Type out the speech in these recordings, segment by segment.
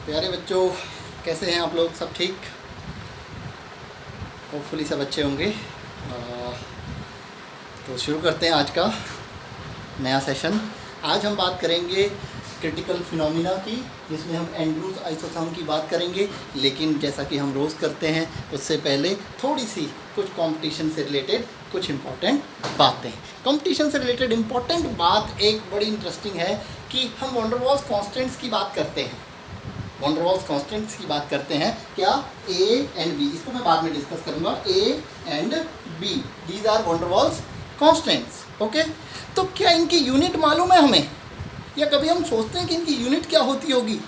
प्यारे बच्चों, कैसे हैं आप लोग? सब ठीक? होपफुली सब अच्छे होंगे। तो शुरू करते हैं आज का नया सेशन। आज हम बात करेंगे क्रिटिकल फिनोमिना की, जिसमें हम एंड्रूज आइसोथर्म की बात करेंगे। लेकिन जैसा कि हम रोज़ करते हैं, उससे पहले थोड़ी सी कुछ कंपटीशन से रिलेटेड कुछ इम्पॉर्टेंट बातें। कंपटीशन से रिलेटेड इम्पॉर्टेंट बात एक बड़ी इंटरेस्टिंग है कि हम वॉन डेर वाल्स कॉन्स्टेंट्स की बात करते हैं। वॉन डेर वाल्स कॉन्स्टेंट्स की बात करते हैं क्या? ए एंड बी, इसको मैं बाद में डिस्कस करूंगा। A and B, these are van der Waals constants. Okay, तो क्या इनकी यूनिट मालूम है हमें, या कभी हम सोचते हैं कि इनकी यूनिट क्या होती होगी?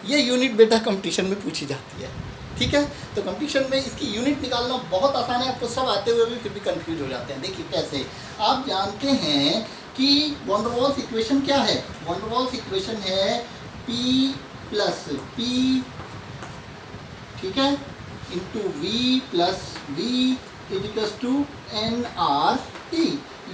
ये यूनिट बेटा कंपटीशन में पूछी जाती है। ठीक है, तो कंपटीशन में इसकी यूनिट निकालना बहुत आसान है। आपको सब आते हुए भी फिर भी कंफ्यूज हो जाते हैं। देखिए कैसे, आप जानते हैं कि वॉन डेर वाल्स इक्वेशन क्या है? वॉन डेर वाल्स इक्वेशन है P प्लस P, ठीक है, into V plus V equals to nRT।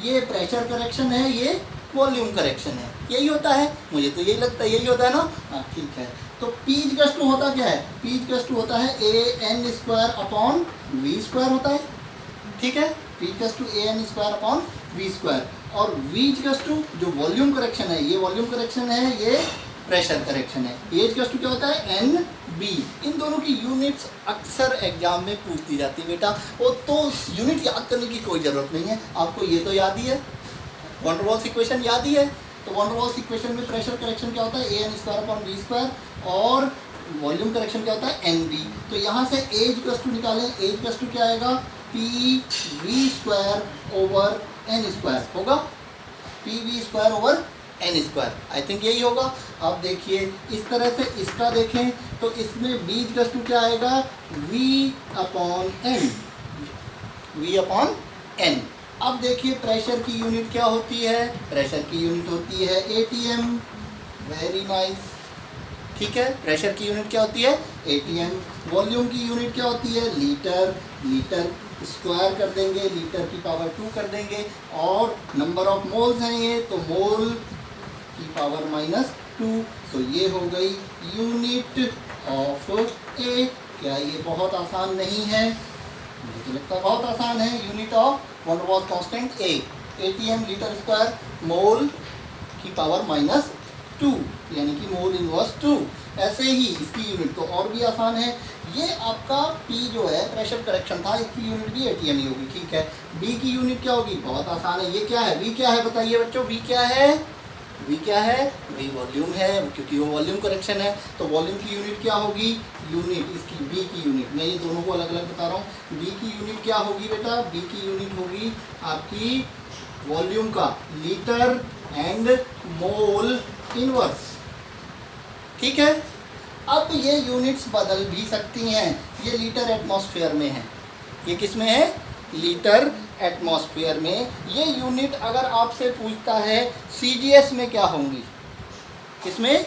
ये प्रेशर करेक्शन है, ये वॉल्यूम करेक्शन है। यही होता है, मुझे तो यही लगता है, यही होता है ना? हाँ ठीक है। तो P इक्वल्स टू होता क्या है? P इक्वल्स टू होता है AN square upon V square होता है। ठीक है, P equals to AN square upon V square. और V इक्वल्स टू जो वॉल्यूम करेक्शन है, ये वॉल्यूम करेक्शन है, ये प्रेशर करेक्शन है। ए इक्वल्स टू क्या होता है? NB। इन दोनों की यूनिट्स अक्सर एग्जाम में पूछती जाती है बेटा। वो तो यूनिट याद करने की कोई ज़रूरत नहीं है, आपको ये तो याद ही है, वॉन डेर वाल्स इक्वेशन याद ही है। तो वॉन डेर वाल्स इक्वेशन में प्रेशर करेक्शन क्या होता है? AN square upon V square, और वॉल्यूम करेक्शन क्या होता है? NB। तो यहाँ से ए इक्वल्स टू निकालें, ए इक्वल्स टू क्या आएगा? PV square over N square होगा, PV square over N square. I think यही होगा। अब देखिए इस तरह से इसका देखें तो इसमें B इक्वल्स टू क्या आएगा? V upon N, V upon N। अब देखिए प्रेशर की यूनिट क्या होती है? प्रेशर की यूनिट होती है ATM। वेरी नाइस, ठीक है। प्रेशर की यूनिट क्या होती है? ATM। वॉल्यूम की यूनिट क्या होती है? लीटर। लीटर स्क्वायर कर देंगे, लीटर की पावर 2 कर देंगे, और नंबर ऑफ मोल्स हैं ये, तो मोल की पावर -2। तो ये हो गई यूनिट ऑफ ए। क्या ये बहुत आसान नहीं है? मुझे तो लगता है बहुत आसान है। Unit of van der Waals constant a, ATM litre square, mole की पावर -2, यानी कि मोल इनवर्स 2। ऐसे ही इसकी यूनिट तो और भी आसान है। ये आपका P जो है प्रेशर करेक्शन था, इसकी यूनिट भी ATM ही होगी। ठीक है, B की यूनिट क्या होगी? बहुत आसान है। ये क्या है? V क्या है? बताइए बच्चों, V क्या है? V क्या है? V वॉल्यूम है, क्योंकि वो वॉल्यूम करेक्शन है। तो वॉल्यूम की यूनिट क्या होगी? यूनिट इसकी B की यूनिट, मैं ये दोनों को अलग अलग बता रहा हूँ। B की यूनिट क्या होगी बेटा? B की यूनिट होगी आपकी वॉल्यूम का लीटर एंड मोल इनवर्स। ठीक है, अब ये यूनिट्स बदल भी सकती हैं। ये लीटर एटमॉस्फेयर में है, ये किस में है? लीटर एटमॉस्फेयर में। ये यूनिट अगर आपसे पूछता है CGS में क्या होंगी? किसमें?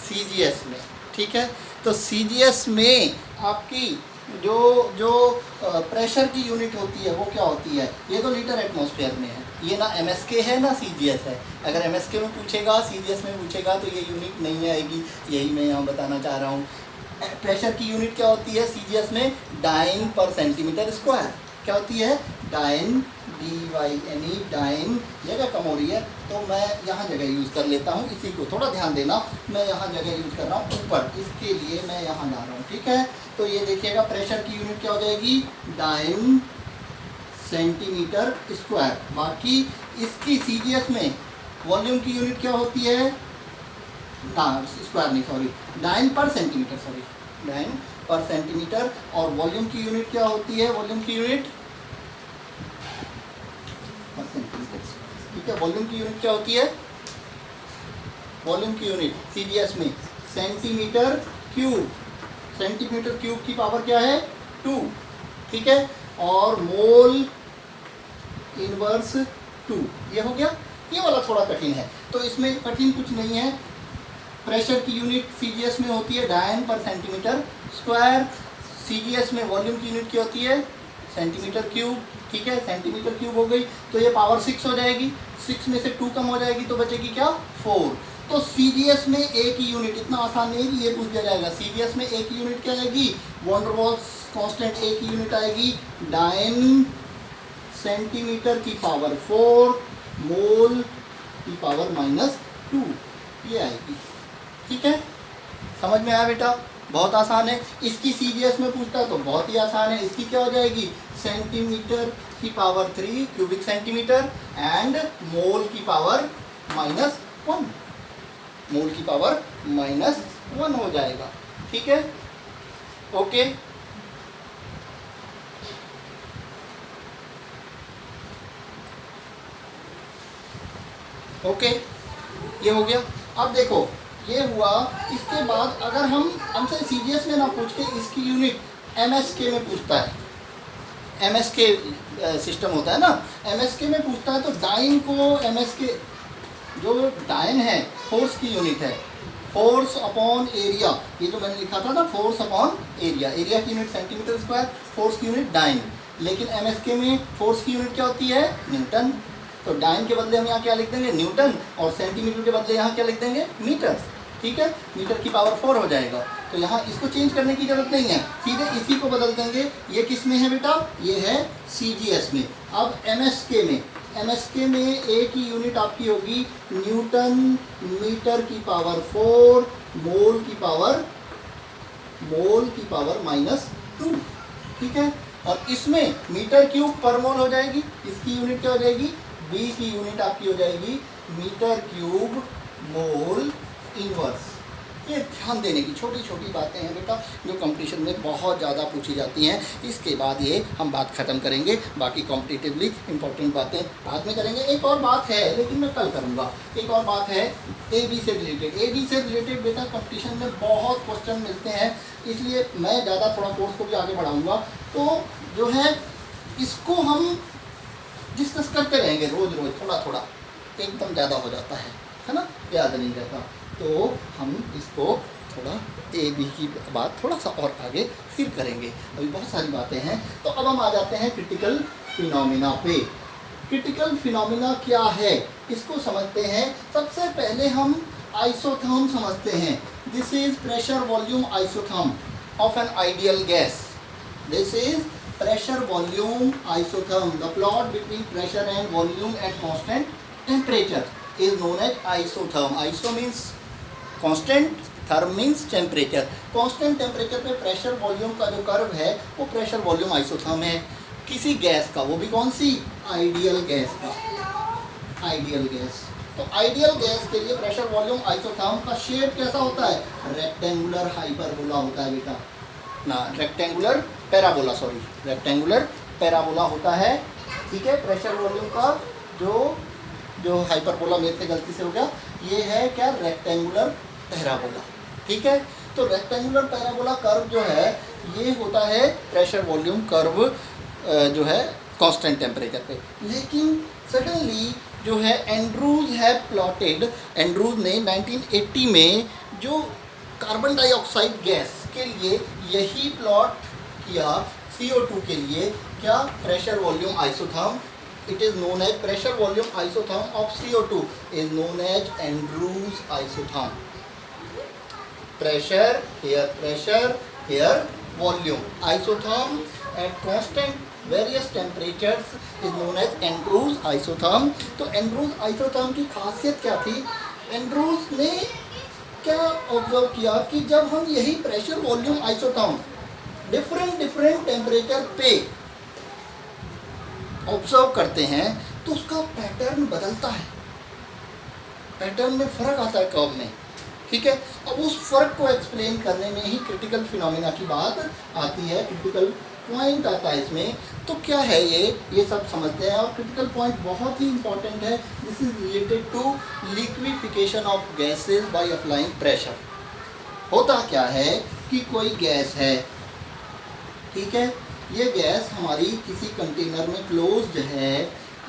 CGS में। ठीक है, तो CGS में आपकी जो प्रेशर की यूनिट होती है वो क्या होती है? ये तो लीटर एटमॉस्फेयर में है, ये ना MSK है ना CGS है। अगर MSK में पूछेगा, CGS में पूछेगा, तो ये यूनिट नहीं आएगी। यही मैं यहाँ बताना चाह रहा हूँ। प्रेशर की यूनिट क्या होती है CGS में? डाइन पर सेंटीमीटर स्क्वायर। क्या होती है? Dyne, DYNE, dyne. जगह कम हो रही है तो मैं यहाँ जगह यूज़ कर लेता हूँ, इसी को थोड़ा ध्यान देना। मैं यहाँ जगह यूज़ कर रहा हूँ ऊपर, इसके लिए मैं यहाँ ला रहा हूँ। ठीक है, तो ये देखिएगा प्रेशर की यूनिट क्या हो जाएगी? Dyne centimetre square. बाकी इसकी CGS में वॉल्यूम की यूनिट क्या होती है? ना स्क्वायर नहीं, सॉरी, डाइन पर सेंटीमीटर, सॉरी, डाइन पर सेंटीमीटर। और वॉल्यूम की यूनिट क्या होती है? वॉल्यूम की यूनिट पर सेंटीमीटर। ठीक है, वॉल्यूम की यूनिट क्या होती है? वॉल्यूम की यूनिट CGS में सेंटीमीटर क्यूब। सेंटीमीटर क्यूब की पावर क्या है? 2। ठीक है, और मोल इनवर्स 2। ये हो गया। ये वाला थोड़ा कठिन है, तो इसमें कठिन कुछ नहीं है। प्रेशर की यूनिट CGS में होती है डायन पर सेंटीमीटर स्क्वायर। CGS में वॉल्यूम की यूनिट क्या होती है? Centimetre cube. ठीक है, सेंटीमीटर क्यूब हो गई, तो ये पावर 6 हो जाएगी। 6 में से 2 कम हो जाएगी तो बचेगी क्या? 4। तो सीजीएस में ए की यूनिट, इतना आसान नहीं कि ये पूछ दिया जाएगा। सीजीएस में ए की यूनिट क्या आएगी, वॉन डेर वाल्स कांस्टेंट ए की यूनिट आएगी डाइन सेंटीमीटर की पावर 4 मोल की पावर -2, ये आएगी। ठीक है, समझ में आया बेटा, बहुत आसान है। इसकी सीजीएस में पूछता है तो बहुत ही आसान है। इसकी क्या हो जाएगी, सेंटीमीटर की पावर 3 क्यूबिक सेंटीमीटर एंड मोल की पावर -1, मोल की पावर -1 हो जाएगा। ठीक है, ओके। ओके, ये हो गया। अब देखो ये हुआ, इसके बाद अगर हम हमसे सीजीएस में ना पूछ के इसकी यूनिट एमएसके में पूछता है, एमएसके सिस्टम होता है ना, एमएसके में पूछता है तो डाइन को एमएसके, जो डाइन है फोर्स की यूनिट है, फोर्स अपॉन एरिया, ये जो मैंने लिखा था ना फोर्स अपॉन एरिया, एरिया की यूनिट सेंटीमीटर स्क्वायर, फोर्स की यूनिट डाइन, लेकिन एमएसके में फोर्स की यूनिट क्या होती है, न्यूटन। तो डाइन के बदले हम यहाँ क्या लिख देंगे, न्यूटन, और सेंटीमीटर के बदले यहाँ क्या लिख देंगे, मीटर। ठीक है, मीटर की पावर 4 हो जाएगा। तो यहाँ इसको चेंज करने की जरूरत नहीं है, सीधे इसी को बदल देंगे। ये किस में है बेटा, ये है सीजीएस में। अब एमएसके में, एमएसके में ए की यूनिट आपकी होगी न्यूटन मीटर की पावर 4 मोल की पावर -2। ठीक है, और इसमें मीटर क्यूब पर मोल हो जाएगी, इसकी यूनिट क्या हो जाएगी, बी की यूनिट आपकी हो जाएगी मीटर क्यूब मोल इनवर्स। ये ध्यान देने की छोटी छोटी बातें हैं बेटा, जो कंपटीशन में बहुत ज़्यादा पूछी जाती हैं। इसके बाद ये हम बात ख़त्म करेंगे, बाकी कॉम्पिटिटिवली इंपॉर्टेंट बातें बाद में करेंगे। एक और बात है, लेकिन मैं कल करूँगा। एक और बात है ए बी से रिलेटेड। ए बी से रिलेटेड बेटा कंपटीशन में बहुत क्वेश्चन मिलते हैं, इसलिए मैं ज़्यादा थोड़ा कोर्स को भी आगे बढ़ाऊँगा। तो जो है इसको हम डिस्कस करते रहेंगे रोज़ रोज़, थोड़ा थोड़ा, एकदम ज़्यादा हो जाता है ना, याद नहीं रहता। तो हम इसको थोड़ा ए बी की बात थोड़ा सा और आगे फिर करेंगे, अभी बहुत सारी बातें हैं। तो अब हम आ जाते हैं क्रिटिकल फिनोमिना पे। क्रिटिकल फिनोमिना क्या है, इसको समझते हैं। सबसे पहले हम आइसोथर्म समझते हैं। This is pressure volume isotherm of an ideal gas. This is pressure volume isotherm. The plot between pressure and volume at constant temperature is known as isotherm. Iso means constant, therm means temperature. Constant temperature पे pressure volume का जो curve है वो pressure volume isotherm है किसी gas का, वो भी कौन सी, आइडियल गैस का, आइडियल गैस। तो आइडियल गैस के लिए प्रेशर वॉल्यूम आइसोथर्म का शेप कैसा होता है, रेक्टेंगुलर हाइपरबोला होता है बेटा ना, rectangular parabola, sorry rectangular parabola होता है। ठीक है, प्रेशर वॉल्यूम का जो हाइपरबोला मेरे से गलती से हो गया, ये है क्या, रेक्टेंगुलर पैराबोला। ठीक है, तो रेक्टेंगुलर पैराबोला कर्व जो है ये होता है प्रेशर वॉल्यूम कर्व जो है कांस्टेंट टेम्परेचर पे। लेकिन सडनली जो है एंड्रूज है प्लॉटेड, एंड्रूज ने 1980 में जो कार्बन डाइऑक्साइड गैस के लिए यही प्लॉट किया, CO2 के लिए, क्या, pressure volume isotherm. It is known as pressure volume isotherm of CO2 is known as Andrews isotherm. Pressure here volume isotherm at constant various temperatures is known as Andrews isotherm. तो Andrews isotherm की खासियत क्या थी, Andrews ने क्या observe किया कि जब हम यही pressure volume isotherm different temperature पे ऑब्जर्व करते हैं तो उसका पैटर्न बदलता है, पैटर्न में फर्क आता है कर्व में। ठीक है, अब उस फर्क को एक्सप्लेन करने में ही क्रिटिकल फिनोमिना की बात आती है, क्रिटिकल पॉइंट आता है इसमें। तो क्या है ये सब समझते हैं। और क्रिटिकल पॉइंट बहुत ही इंपॉर्टेंट है। This is related to liquefaction of gases by applying pressure. होता क्या है कि कोई गैस है, ठीक है, ये गैस हमारी किसी कंटेनर में क्लोज्ड है,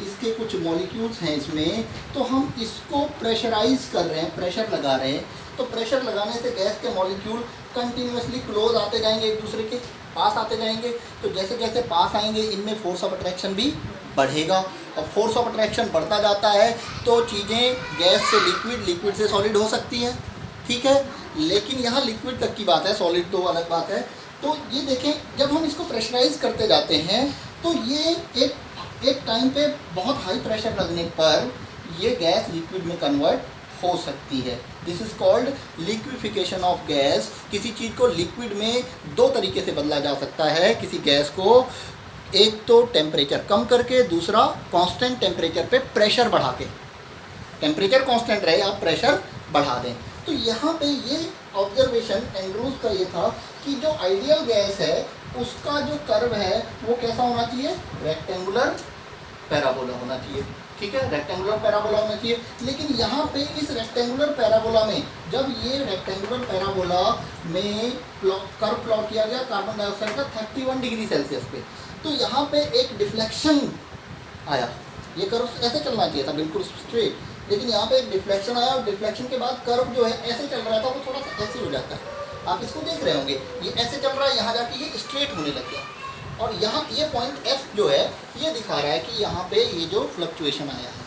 इसके कुछ मॉलिक्यूल्स हैं इसमें, तो हम इसको प्रेशराइज कर रहे हैं, प्रेशर लगा रहे हैं। तो प्रेशर लगाने से गैस के मॉलिक्यूल कंटिन्यूसली क्लोज आते जाएंगे, एक दूसरे के पास आते जाएंगे। तो जैसे जैसे पास आएंगे इनमें फोर्स ऑफ अट्रैक्शन भी बढ़ेगा। और फोर्स ऑफ अट्रैक्शन बढ़ता जाता है तो चीज़ें गैस से लिक्विड, लिक्विड से सॉलिड हो सकती हैं, ठीक है। लेकिन यहाँ लिक्विड तक की बात है, सॉलिड तो अलग बात है। तो ये देखें, जब हम इसको प्रेशराइज करते जाते हैं तो ये एक टाइम पे बहुत हाई प्रेशर लगने पर ये गैस लिक्विड में कन्वर्ट हो सकती है। This is called liquefaction of gas. किसी चीज़ को लिक्विड में दो तरीके से बदला जा सकता है किसी गैस को, एक तो टेम्परेचर कम करके, दूसरा कांस्टेंट टेम्परेचर पे प्रेशर बढ़ा के। टेम्परेचर कांस्टेंट रहे, आप प्रेशर बढ़ा दें। तो यहाँ पे ये ऑब्जर्वेशन एंड्रूज का ये था कि जो आइडियल गैस है उसका जो कर्व है वो कैसा होना चाहिए, रेक्टेंगुलर पैराबोला होना चाहिए, ठीक है, रेक्टेंगुलर पैराबोला होना चाहिए। लेकिन यहाँ पे इस रेक्टेंगुलर पैराबोला में, जब ये रेक्टेंगुलर पैराबोला में कर्व प्लॉट किया गया कार्बन डाइऑक्साइड का 31 डिग्री सेल्सियस पे, तो यहाँ पे एक डिफ्लेक्शन आया। ये कर्व ऐसे चलना चाहिए था बिल्कुल स्ट्रेट, लेकिन यहाँ पे एक डिफ्लेक्शन आया और डिफ्लेक्शन के बाद कर्व जो है ऐसे चल रहा था वो थोड़ा सा ऐसे हो जाता है। आप इसको देख रहे होंगे, ये ऐसे चल रहा है, यहाँ जाके ये स्ट्रेट होने लग गया। और यहाँ ये पॉइंट F जो है ये दिखा रहा है कि यहाँ पे ये जो फ्लक्चुएशन आया है,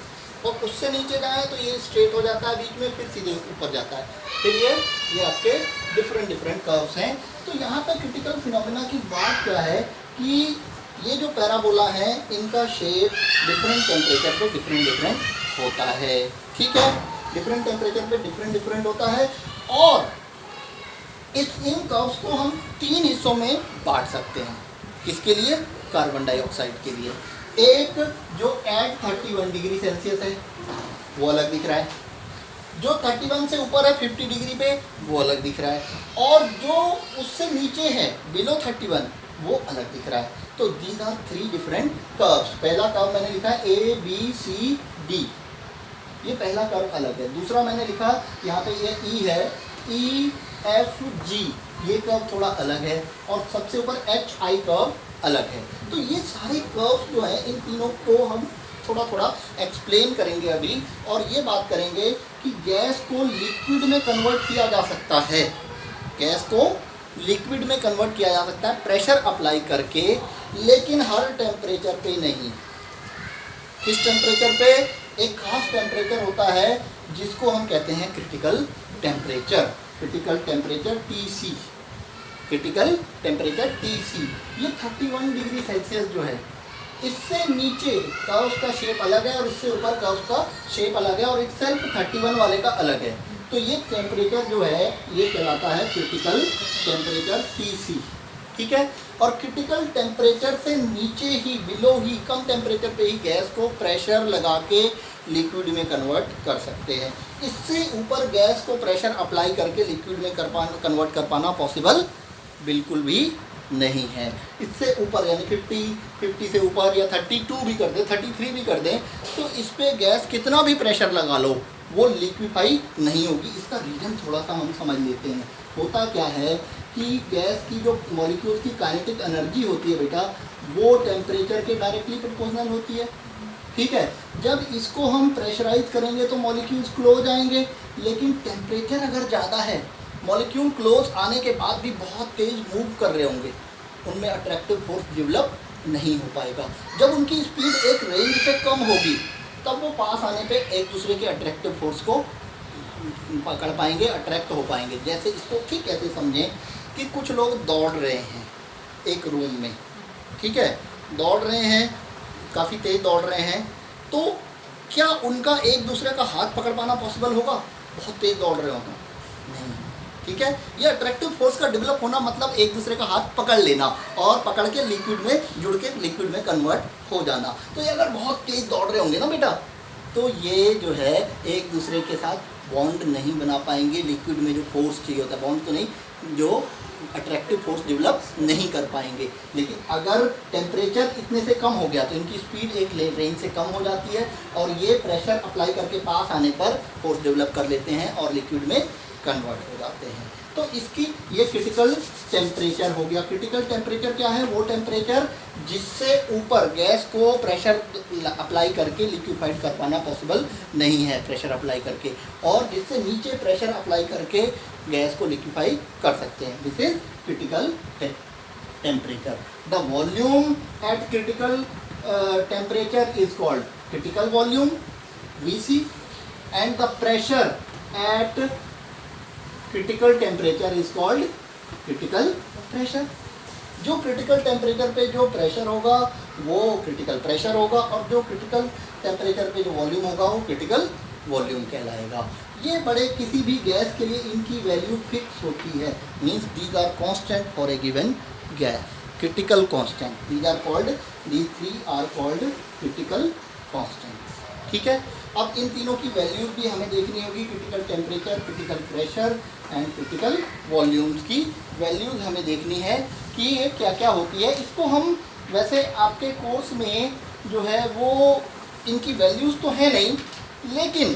और उससे नीचे जाए तो ये स्ट्रेट हो जाता है बीच में, फिर सीधे ऊपर जाता है, फिर ये आपके डिफरेंट कर्व्स हैं। तो यहाँ पे क्रिटिकल फिनोमेना की बात क्या है कि ये जो पैराबोला है इनका शेप डिफरेंट टेम्परेचर पे डिफरेंट होता है, ठीक है, डिफरेंट टेम्परेचर पे डिफरेंट होता है। और इन कर्व्स को हम 3 हिस्सों में बांट सकते हैं। किसके लिए, कार्बन डाइऑक्साइड के लिए। एक जो एट 31 डिग्री सेल्सियस है वो अलग दिख रहा है, जो 31 से ऊपर है 50 डिग्री पे वो अलग दिख रहा है, और जो उससे नीचे है बिलो 31 वो अलग दिख रहा है। तो दीज आर 3 डिफरेंट कर्व्स। पहला कर्व मैंने लिखा है ABCD, ये पहला कर्व अलग है। दूसरा मैंने लिखा यहाँ पे ये E है, EFG, ये कर्व थोड़ा अलग है, और सबसे ऊपर HI कर्व अलग है। तो ये सारे कर्व्स जो हैं इन तीनों को हम थोड़ा एक्सप्लेन करेंगे अभी, और ये बात करेंगे कि गैस को लिक्विड में कन्वर्ट किया जा सकता है। गैस को लिक्विड में कन्वर्ट किया जा सकता है प्रेशर अप्लाई करके, लेकिन हर टेम्परेचर पे नहीं। किस टेम्परेचर पे, एक खास टेम्परेचर होता है जिसको हम कहते हैं critical temperature, critical temperature TC, critical temperature TC। ये 31 डिग्री सेल्सियस जो है, इससे नीचे कर्व का शेप अलग है और इससे ऊपर कर्व का शेप अलग है, और इटसेल्फ 31 वाले का अलग है। तो ये टेम्परेचर जो है ये कहलाता है क्रिटिकल टेम्परेचर TC, ठीक है। और क्रिटिकल टेम्परेचर से नीचे ही, बिलो ही, कम टेम्परेचर पे ही गैस को प्रेशर लगा के लिक्विड में कन्वर्ट कर सकते हैं। इससे ऊपर गैस को प्रेशर अप्लाई करके लिक्विड में कन्वर्ट कर पाना पॉसिबल बिल्कुल भी नहीं है। इससे ऊपर यानी 50 से ऊपर या 32 भी कर दें, 33 भी कर दें, तो इस पर गैस कितना भी प्रेशर लगा लो वो लिक्विफाई नहीं होगी। इसका रीज़न थोड़ा सा हम समझ लेते हैं। होता क्या है कि गैस की जो मॉलिक्यूल्स की काइनेटिक एनर्जी होती है बेटा, वो टेम्परेचर के डायरेक्टली प्रोपोर्शनल होती है, ठीक है। जब इसको हम प्रेशराइज करेंगे तो मॉलिक्यूल्स क्लोज आएंगे, लेकिन टेम्परेचर अगर ज़्यादा है, मॉलिक्यूल क्लोज आने के बाद भी बहुत तेज़ मूव कर रहे होंगे, उनमें अट्रैक्टिव फोर्स डेवलप नहीं हो पाएगा। जब उनकी स्पीड एक रेंज से कम होगी तब वो पास आने पे एक दूसरे के अट्रैक्टिव फोर्स को पकड़ पाएंगे, अट्रैक्ट हो पाएंगे। जैसे इसको ठीक ऐसे समझें कि कुछ लोग दौड़ रहे हैं एक रूम में, ठीक है, दौड़ रहे हैं, काफ़ी तेज़ दौड़ रहे हैं, तो क्या उनका एक दूसरे का हाथ पकड़ पाना पॉसिबल होगा? बहुत तेज़ दौड़ रहे हो तो नहीं, ठीक है। ये अट्रैक्टिव फोर्स का डेवलप होना मतलब एक दूसरे का हाथ पकड़ लेना और पकड़ के लिक्विड में जुड़ के लिक्विड में कन्वर्ट हो जाना। तो ये अगर बहुत तेज़ दौड़ रहे होंगे ना बेटा, तो ये जो है एक दूसरे के साथ बॉन्ड नहीं बना पाएंगे। लिक्विड में जो फोर्स चाहिए होता है, बॉन्ड तो नहीं, जो अट्रैक्टिव फोर्स डेवलप नहीं कर पाएंगे। लेकिन अगर टेम्परेचर इतने से कम हो गया तो इनकी स्पीड एक रेंज से कम हो जाती है, और ये प्रेशर अप्लाई करके पास आने पर फोर्स डेवलप कर लेते हैं और लिक्विड में कन्वर्ट हो जाते हैं। तो इसकी ये क्रिटिकल टेम्परेचर हो गया। क्रिटिकल टेम्परेचर क्या है? वो टेम्परेचर जिससे ऊपर गैस को प्रेशर अप्लाई करके लिक्विफाइड कर पाना पॉसिबल नहीं है प्रेशर अप्लाई करके, और जिससे नीचे प्रेशर अप्लाई करके गैस को लिक्विफाई कर सकते हैं। This is critical temperature. The volume at critical temperature is called critical volume Vc, and the pressure at critical temperature is called critical pressure. जो क्रिटिकल टेम्परेचर पे जो प्रेशर होगा वो क्रिटिकल प्रेशर होगा, और जो क्रिटिकल टेम्परेचर पे जो वॉल्यूम होगा वो क्रिटिकल वॉल्यूम कहलाएगा। ये बड़े किसी भी गैस के लिए इनकी वैल्यू फिक्स होती है, means these are constant for a given gas, critical constant, these are called, these three are called critical constant. ठीक है, अब इन तीनों की वैल्यूज भी हमें देखनी होगी, critical temperature, critical pressure and critical volumes की वैल्यूज हमें देखनी है कि ये क्या क्या होती है। इसको हम वैसे आपके कोर्स में जो है वो इनकी वैल्यूज़ तो है नहीं, लेकिन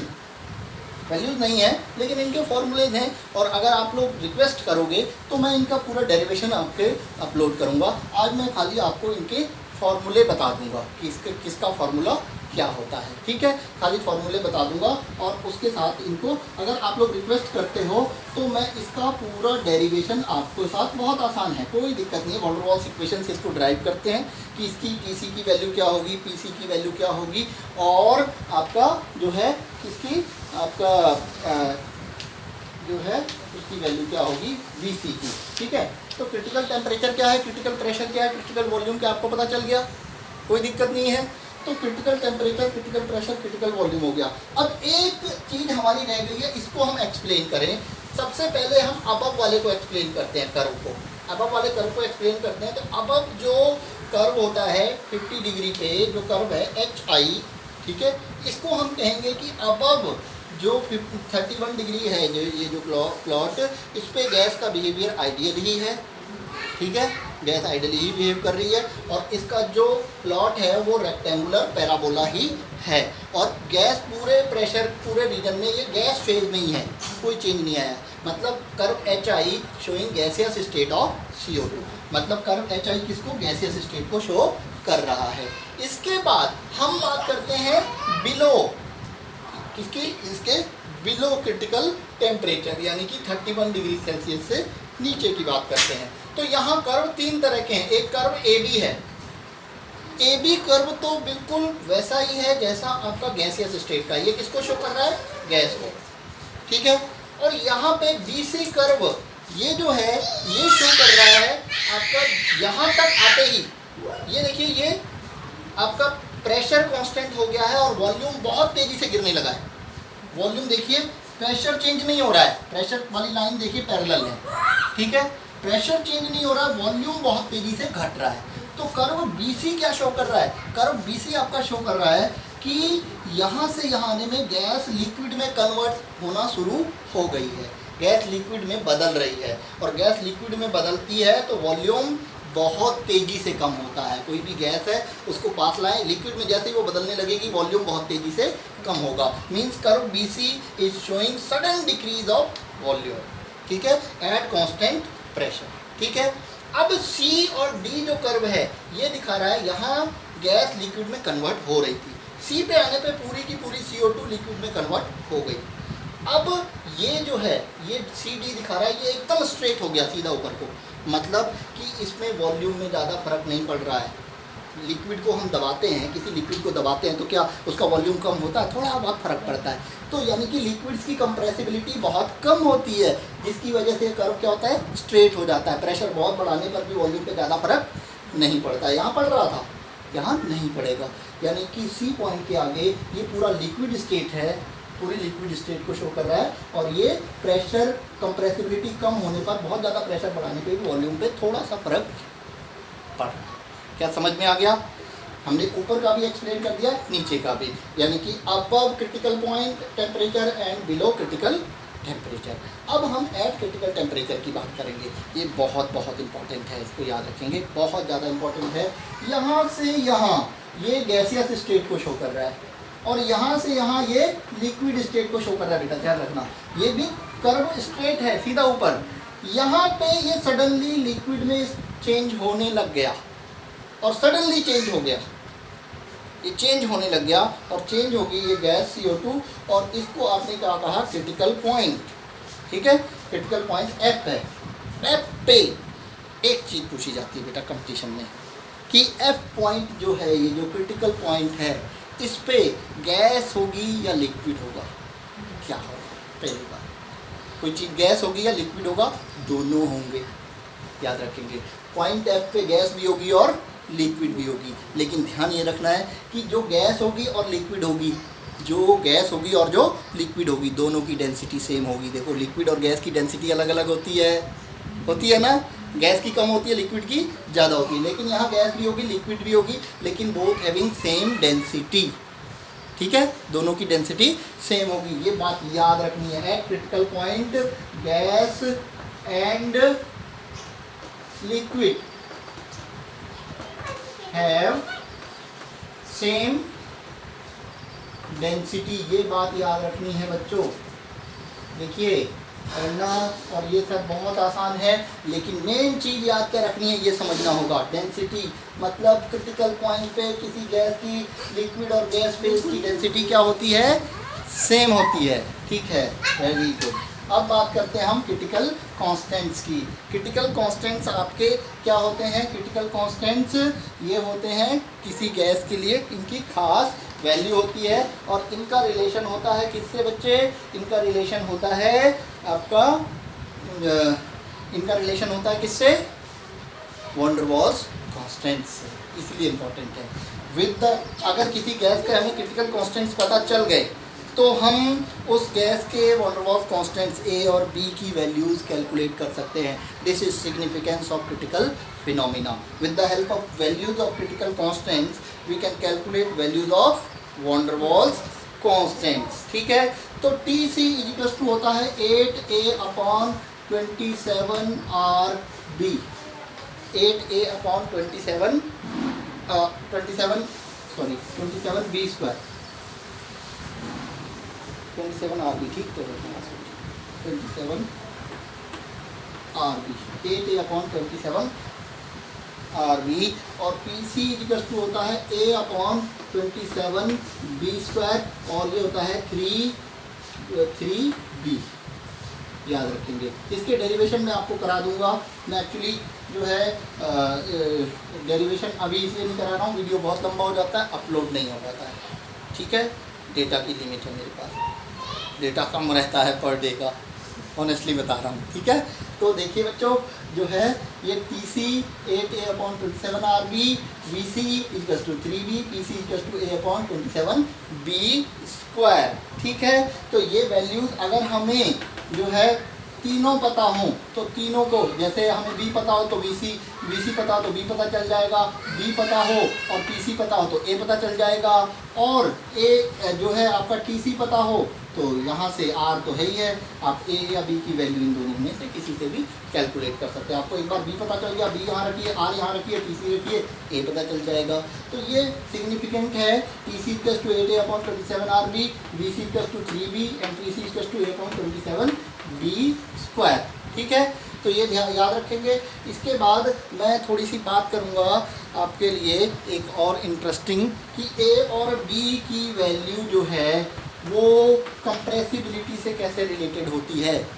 वैल्यूज़ नहीं है लेकिन इनके फॉर्मूलेज हैं, और अगर आप लोग रिक्वेस्ट करोगे तो मैं इनका पूरा डेरिवेशन आपके अपलोड करूँगा। आज मैं खाली आपको इनके फॉर्मूले बता दूंगा कि इसके किसका फार्मूला क्या होता है। ठीक है, खाली फार्मूले बता दूंगा, और उसके साथ इनको अगर आप लोग रिक्वेस्ट करते हो तो मैं इसका पूरा डेरिवेशन आपके साथ, बहुत आसान है, कोई दिक्कत नहीं है। वॉन डेर वाल्स इक्वेशन से इसको ड्राइव करते हैं कि इसकी पीसी की वैल्यू क्या होगी, पीसी की वैल्यू क्या होगी, और आपका जो है इसकी आपका जो है उसकी वैल्यू क्या होगी Vc की। ठीक है, तो क्रिटिकल टेम्परेचर क्या है, क्रिटिकल प्रेशर क्या है, क्रिटिकल वॉल्यूम क्या, आपको पता चल गया, कोई दिक्कत नहीं है। तो critical temperature, critical pressure, critical volume हो गया। अब एक चीज़ हमारी रह गई है, इसको हम एक्सप्लेन करें। सबसे पहले हम अबव वाले को एक्सप्लेन करते हैं, कर्व को, अबव वाले कर्व को एक्सप्लेन करते हैं। तो अबव जो कर्व होता है 50 डिग्री पे जो कर्व है HI, ठीक है, इसको हम कहेंगे कि अबव जो 31 डिग्री है, जो ये जो प्लॉट, इस पे गैस का बिहेवियर आइडियल ही है। ठीक है, गैस आइडियली ही बिहेव कर रही है, और इसका जो प्लॉट है वो रेक्टेंगुलर पैराबोला ही है, और गैस पूरे प्रेशर पूरे रीजन में ये गैस फेज में ही है, कोई चेंज नहीं आया। मतलब curve HI showing gaseous state of CO2, मतलब कर्व HI किसको, गैसियस स्टेट को शो कर रहा है। इसके बाद हम बात करते हैं बिलो, किसकी, इसके बिलो क्रिटिकल टेम्परेचर, यानी कि 31 डिग्री सेल्सियस से नीचे की बात करते हैं। तो यहाँ कर्व तीन तरह के हैं। एक कर्व AB है, AB कर्व तो बिल्कुल वैसा ही है जैसा आपका गैसियस स्टेट का, ये किसको शो कर रहा है, गैस को। ठीक है, और यहाँ पे BC कर्व ये जो है ये शो कर रहा है आपका, यहाँ तक आते ही ये देखिए ये आपका प्रेशर कांस्टेंट हो गया है और वॉल्यूम बहुत तेज़ी से गिरने लगा है। वॉल्यूम देखिए, प्रेशर चेंज नहीं हो रहा है, प्रेशर वाली लाइन देखिए पैरेलल है। ठीक है, प्रेशर चेंज नहीं हो रहा है, वॉल्यूम बहुत तेज़ी से घट रहा है। तो कर्व BC क्या शो कर रहा है, कर्व BC आपका शो कर रहा है कि यहाँ से यहाँ आने में गैस लिक्विड में कन्वर्ट होना शुरू हो गई है, गैस लिक्विड में बदल रही है, और गैस लिक्विड में बदलती है तो वॉल्यूम बहुत तेज़ी से कम होता है। कोई भी गैस है उसको पास लाएं, लिक्विड में जैसे ही वो बदलने लगेगी वॉल्यूम बहुत तेज़ी से कम होगा। Means curve BC is showing sudden decrease of volume. ठीक है, एट कांस्टेंट प्रेशर। ठीक है, अब C और D जो कर्व है ये दिखा रहा है यहाँ गैस लिक्विड में कन्वर्ट हो रही थी, C पे आने पे पूरी की पूरी CO2 लिक्विड में कन्वर्ट हो गई। अब ये जो है ये CD दिखा रहा है, ये एकदम स्ट्रेट हो गया सीधा ऊपर को, मतलब कि इसमें वॉल्यूम में ज़्यादा फर्क नहीं पड़ रहा है। लिक्विड को हम दबाते हैं, किसी लिक्विड को दबाते हैं तो क्या उसका वॉल्यूम कम होता है, थोड़ा बहुत फर्क पड़ता है। तो यानी कि लिक्विड्स की कंप्रेसिबिलिटी बहुत कम होती है, जिसकी वजह से कर्व क्या होता है, स्ट्रेट हो जाता है। प्रेशर बहुत बढ़ाने पर भी वॉल्यूम पे ज़्यादा फर्क नहीं पड़ता है। यहाँ पड़ रहा था, यहाँ नहीं पड़ेगा, यानी कि C पॉइंट के आगे ये पूरा लिक्विड स्टेट है, पूरी लिक्विड स्टेट को शो कर रहा है, और ये प्रेशर कंप्रेसिबिलिटी कम होने पर, बहुत ज़्यादा प्रेशर बढ़ाने पे भी वॉल्यूम पे थोड़ा सा फर्क पड़ रहा है। क्या समझ में आ गया? हमने ऊपर का भी एक्सप्लेन कर दिया, नीचे का भी, यानी कि above critical point temperature and below critical temperature. अब हम एट क्रिटिकल टेम्परेचर की बात करेंगे, ये बहुत बहुत इंपॉर्टेंट है, इसको याद रखेंगे, बहुत ज़्यादा इंपॉर्टेंट है। यहाँ से यहाँ ये गैसियस स्टेट को शो कर रहा है, और यहाँ से यहाँ ये लिक्विड स्टेट को शो कर रहा है। बेटा ध्यान रखना, ये भी कर्व स्ट्रेट है सीधा ऊपर, यहाँ पे ये सडनली लिक्विड में चेंज होने लग गया, और सडनली चेंज हो गया, ये चेंज होने लग गया, और चेंज हो गई ये गैस CO2, और इसको आपने क्या कहा, क्रिटिकल पॉइंट। ठीक है, क्रिटिकल पॉइंट F है, F पे एक चीज़ पूछी जाती है बेटा कंपटीशन में कि एफ पॉइंट जो है, ये जो क्रिटिकल पॉइंट है, इस पे गैस होगी या लिक्विड होगा, क्या होगा? पहली बात, कोई चीज़ गैस होगी या लिक्विड होगा? दोनों होंगे, याद रखेंगे। पॉइंट एफ पे गैस भी होगी और लिक्विड भी होगी, लेकिन ध्यान ये रखना है कि जो गैस होगी और लिक्विड होगी, जो गैस होगी और जो लिक्विड होगी, दोनों की डेंसिटी सेम होगी। देखो लिक्विड और गैस की डेंसिटी अलग अलग होती है ना, गैस की कम होती है, लिक्विड की ज़्यादा होती है, लेकिन यहाँ गैस भी होगी लिक्विड भी होगी, लेकिन बोथ हैविंग सेम डेंसिटी। ठीक है, दोनों की डेंसिटी सेम होगी, ये बात याद रखनी है। Eight critical point gas and liquid have same density, ये बात याद रखनी है बच्चों। देखिए पढ़ना और ये सब बहुत आसान है, लेकिन मेन चीज़ याद क्या रखनी है, ये समझना होगा। डेंसिटी मतलब क्रिटिकल पॉइंट पे किसी गैस की, लिक्विड और गैस फेज की डेंसिटी क्या होती है? सेम होती है। ठीक है, वेरी गुड। अब बात करते हैं हम क्रिटिकल कांस्टेंट्स की। क्रिटिकल कांस्टेंट्स आपके क्या होते हैं? क्रिटिकल कांस्टेंट्स ये होते हैं किसी गैस के लिए इनकी खास वैल्यू होती है, और इनका रिलेशन होता है किससे बच्चे? इनका रिलेशन होता है आपका, इनका रिलेशन होता है किससे? वॉन डर वाल्स कांस्टेंट से, इसलिए इम्पोर्टेंट है। विद द, अगर किसी गैस के हमें क्रिटिकल कांस्टेंट्स पता चल गए तो हम उस गैस के वॉन डर वाल्स कांस्टेंट्स ए और बी की वैल्यूज़ कैलकुलेट कर सकते हैं। This is significance of critical phenomena. With the help of values of critical constants we can calculate values of van der Waals constants. ठीक है, तो T C is to होता है 8a/27 RB, 8a/27 27b square, 27 RB, ठीक तो है, 27 RB, 8a/27 RB, और PC equal to होता है a/27b स्क्वायर, और ये होता है 3b, याद रखेंगे। इसके डेरिवेशन मैं आपको करा दूंगा। मैं एक्चुअली जो है डेरिवेशन अभी इसलिए नहीं करा रहा हूँ, वीडियो बहुत लंबा हो जाता है, अपलोड नहीं हो पाता है। ठीक है, डेटा की लिमिट है मेरे पास, डेटा कम रहता है पर डे का, ऑनेस्टली बता रहा हूँ। ठीक है, तो देखिए बच्चों, जो है ये TC 8a/27 RB, VC equal to 3b, PC equal to a/27b square. ठीक है, तो ये वैल्यूज़ अगर हमें जो है तीनों पता हो तो तीनों को, जैसे हमें B पता हो तो VC पता हो तो B पता चल जाएगा, B पता हो और PC पता हो तो A पता चल जाएगा, और A जो है आपका TC पता हो तो यहाँ से R तो है ही है, आप A या B की वैल्यू इन दोनों में से किसी से भी कैलकुलेट कर सकते हैं। आपको एक बार B पता चल गया, B यहाँ रखिए, R यहाँ रखिए, TC रखिए, A पता चल जाएगा। तो ये सिग्निफिकेंट है। TC equal to 8a/27 RB, VC equal to 3b and PC equal to a/27b square. ठीक है, तो ये याद रखेंगे। इसके बाद मैं थोड़ी सी बात करूँगा आपके लिए एक और इंटरेस्टिंग, कि A और B की वैल्यू जो है वो कंप्रेसिबिलिटी से कैसे रिलेटेड होती है।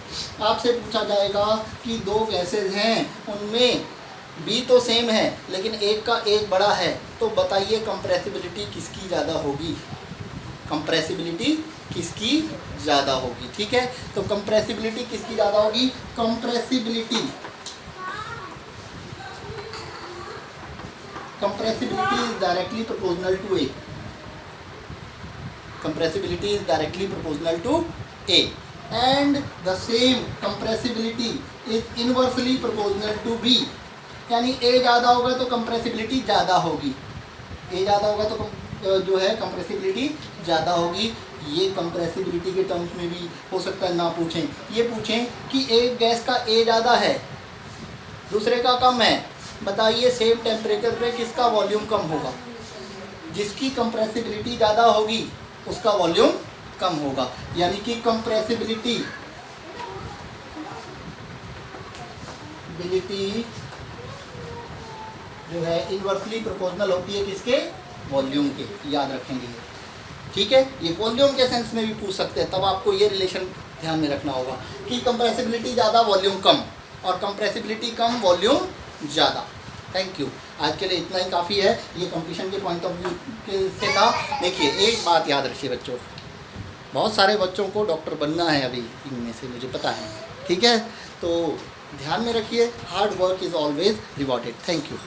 आपसे पूछा जाएगा कि दो गैसेज हैं, उनमें B तो सेम है लेकिन एक का एक बड़ा है, तो बताइए कंप्रेसिबिलिटी किसकी ज़्यादा होगी? कंप्रेसिबिलिटी किसकी ज़्यादा होगी? ठीक है, तो कंप्रेसिबिलिटी किसकी ज़्यादा होगी? Compressibility is directly proportional to A। Compressibility is directly proportional to A, and the same compressibility is inversely proportional to B। यानी A ज़्यादा होगा तो compressibility ज़्यादा होगी, A ज़्यादा होगा तो जो है compressibility ज़्यादा होगी। ये compressibility के टर्म्स में भी हो सकता है ना पूछें, ये पूछें कि एक गैस का A ज़्यादा है दूसरे का कम है, बताइए सेम टेम्परेचर पे किसका वॉल्यूम कम होगा? जिसकी compressibility ज़्यादा होगी उसका वॉल्यूम कम होगा। यानी कि कंप्रेसिबिलिटी जो है इनवर्सली प्रोपोर्शनल होती है किसके? वॉल्यूम के, याद रखेंगे। ठीक है, ये वॉल्यूम के सेंस में भी पूछ सकते हैं, तब आपको ये रिलेशन ध्यान में रखना होगा कि कंप्रेसिबिलिटी ज़्यादा वॉल्यूम कम, और कंप्रेसिबिलिटी कम वॉल्यूम ज़्यादा। Thank you. आज के लिए इतना ही काफ़ी है। ये कंपटीशन के पॉइंट ऑफ व्यू से था। देखिए एक बात याद रखिए बच्चों, बहुत सारे बच्चों को डॉक्टर बनना है अभी इनमें से, मुझे पता है, ठीक है। तो ध्यान में रखिए, hard work is always rewarded. Thank you.